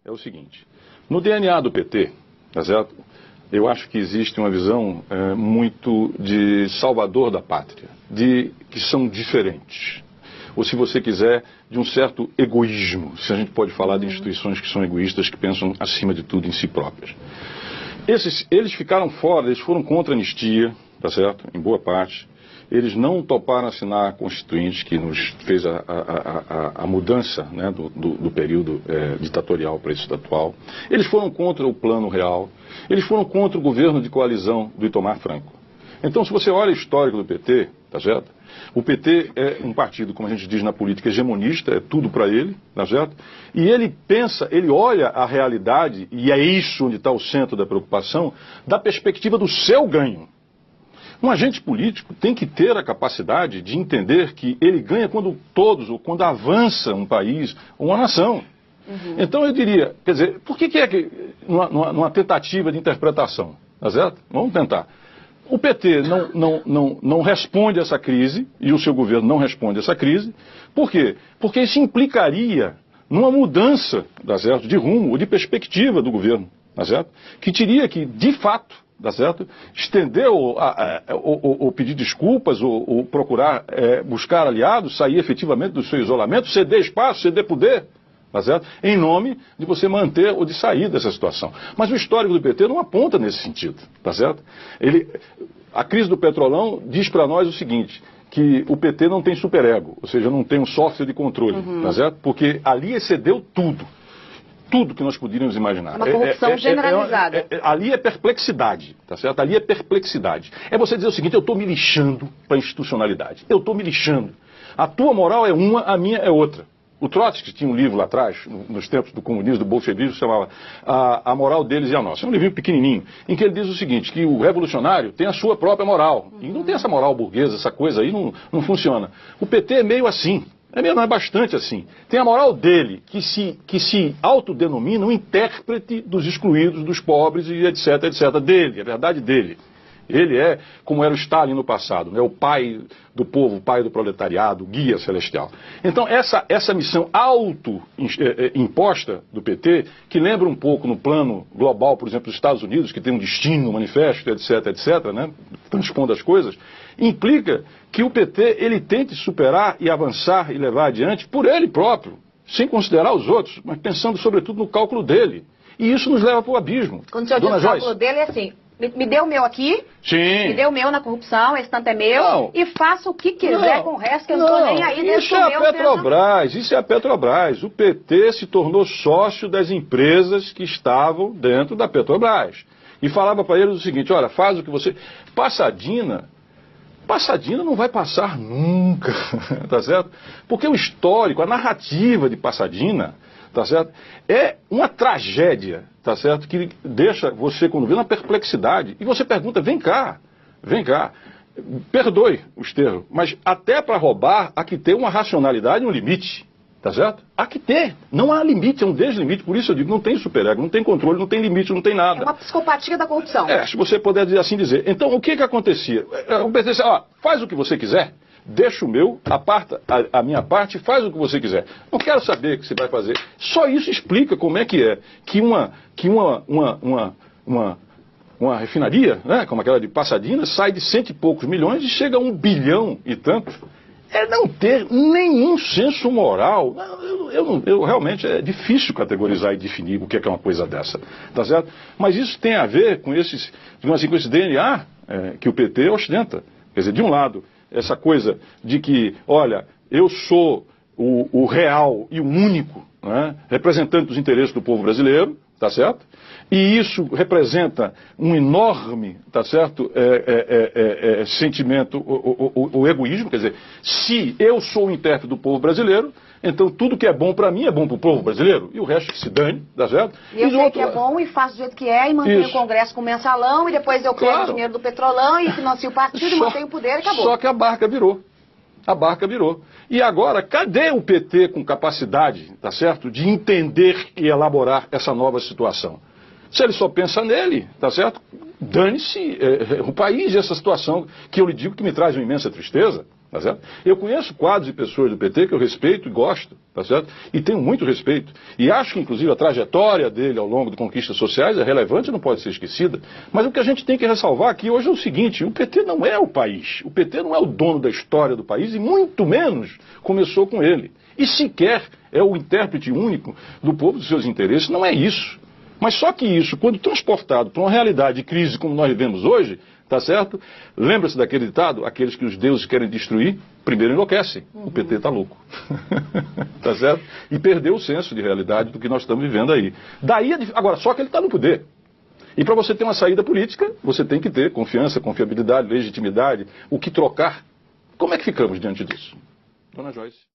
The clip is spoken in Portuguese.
é o seguinte, no DNA do PT, tá certo? Eu acho que existe uma visão muito de salvador da pátria, de que são diferentes. Ou, se você quiser, de um certo egoísmo, se a gente pode falar de instituições que são egoístas, que pensam acima de tudo em si próprias. Eles ficaram fora, eles foram contra a anistia, tá certo? Em boa parte. Eles não toparam assinar a Constituinte, que nos fez a mudança, né, do período ditatorial para esse atual. Eles foram contra o Plano Real. Eles foram contra o governo de coalizão do Itamar Franco. Então, se você olha o histórico do PT, tá certo? O PT é um partido, como a gente diz na política, hegemonista, é tudo para ele, tá certo? E ele pensa, ele olha a realidade, e é isso onde está o centro da preocupação, da perspectiva do seu ganho. Um agente político tem que ter a capacidade de entender que ele ganha quando todos, ou quando avança um país ou uma nação. Então eu diria, quer dizer, por que é que, numa tentativa de interpretação, tá certo? Vamos tentar. O PT não responde a essa crise, e o seu governo não responde a essa crise. Por quê? Porque isso implicaria numa mudança, tá certo, de rumo ou de perspectiva do governo, tá certo? Que teria que, de fato, tá certo, estender ou pedir desculpas, ou procurar buscar aliados, sair efetivamente do seu isolamento, ceder espaço, ceder poder, tá certo? Em nome de você manter ou de sair dessa situação. Mas o histórico do PT não aponta nesse sentido, tá certo? A crise do Petrolão diz para nós o seguinte, que o PT não tem superego, ou seja, não tem um software de controle, tá certo? Porque ali excedeu tudo. Tudo que nós poderíamos imaginar. Uma corrupção generalizada. Ali é perplexidade, tá certo? Ali é perplexidade. É você dizer o seguinte, eu estou me lixando para a institucionalidade. Eu estou me lixando. A tua moral é uma, a minha é outra. O Trotsky tinha um livro lá atrás, nos tempos do comunismo, do bolchevismo, chamava A Moral Deles e a Nossa. É um livrinho pequenininho, em que ele diz o seguinte, que o revolucionário tem a sua própria moral. E não tem essa moral burguesa, essa coisa aí não funciona. O PT é meio assim. Não é bastante assim. Tem a moral dele, que se autodenomina um intérprete dos excluídos, dos pobres e etc, etc. Dele, a verdade dele. Ele é, como era o Stalin no passado, né, o pai do povo, o pai do proletariado, o guia celestial. Então, essa missão auto-imposta do PT, que lembra um pouco no plano global, por exemplo, dos Estados Unidos, que tem um destino, um manifesto, etc, etc, né, transpondo as coisas, implica que o PT ele tente superar e avançar e levar adiante por ele próprio, sem considerar os outros, mas pensando sobretudo no cálculo dele. E isso nos leva para o abismo. Quando o senhor diz o cálculo dele é assim, me dê o meu aqui, sim, me dê o meu na corrupção, esse tanto é meu, não, e faça o que quiser com o resto, que eu não estou nem aí. Isso é a Petrobras, isso é a Petrobras. O PT se tornou sócio das empresas que estavam dentro da Petrobras. E falava para eles o seguinte, olha, faz o que você... Passadina não vai passar nunca, tá certo? Porque o histórico, a narrativa de Passadina, tá certo? É uma tragédia, tá certo? Que deixa você, quando vê, na perplexidade. E você pergunta, vem cá, perdoe os termos, mas até para roubar há que ter uma racionalidade e um limite, tá certo? Há que ter, não há limite, é um deslimite, por isso eu digo, não tem superego, não tem controle, não tem limite, não tem nada. É uma psicopatia da corrupção. Se você puder assim dizer. Então, o que acontecia? O PT disse, faz o que você quiser, deixa o meu, aparta a minha parte, faz o que você quiser. Não quero saber o que você vai fazer. Só isso explica como é que uma refinaria, né, como aquela de Passadina, sai de 100 e poucos milhões e chega a 1 bilhão e tanto. É não ter nenhum senso moral. Eu realmente é difícil categorizar e definir o que é uma coisa dessa, tá certo? Mas isso tem a ver com esse DNA que o PT ostenta. Quer dizer, de um lado, essa coisa de que, olha, eu sou o real e o único, né, representante dos interesses do povo brasileiro, tá certo? E isso representa um enorme, tá certo, sentimento, o egoísmo, quer dizer, se eu sou o intérprete do povo brasileiro, então tudo que é bom para mim é bom para o povo brasileiro, e o resto que se dane, tá certo? E eu sei que é bom e faço do jeito que é, e mantenho o Congresso com o mensalão, e depois eu pego o dinheiro do Petrolão e financio o partido e mantenho o poder e acabou. Só que a barca virou. A barca virou. E agora, cadê o PT com capacidade, tá certo, de entender e elaborar essa nova situação? Se ele só pensa nele, tá certo? Dane-se o país e essa situação que eu lhe digo que me traz uma imensa tristeza, Tá certo? Eu conheço quadros e pessoas do PT que eu respeito e gosto, tá certo? E tenho muito respeito. E acho que, inclusive, a trajetória dele ao longo de conquistas sociais é relevante e não pode ser esquecida. Mas o que a gente tem que ressalvar aqui hoje é o seguinte: o PT não é o país. O PT não é o dono da história do país e muito menos começou com ele. E sequer é o intérprete único do povo dos seus interesses. Não é isso. Mas só que isso, quando transportado para uma realidade de crise como nós vivemos hoje, tá certo? Lembra-se daquele ditado? Aqueles que os deuses querem destruir, primeiro enlouquecem. O PT está louco. Tá certo? E perdeu o senso de realidade do que nós estamos vivendo aí. Agora, só que ele está no poder. E para você ter uma saída política, você tem que ter confiança, confiabilidade, legitimidade, o que trocar. Como é que ficamos diante disso? Dona Joyce.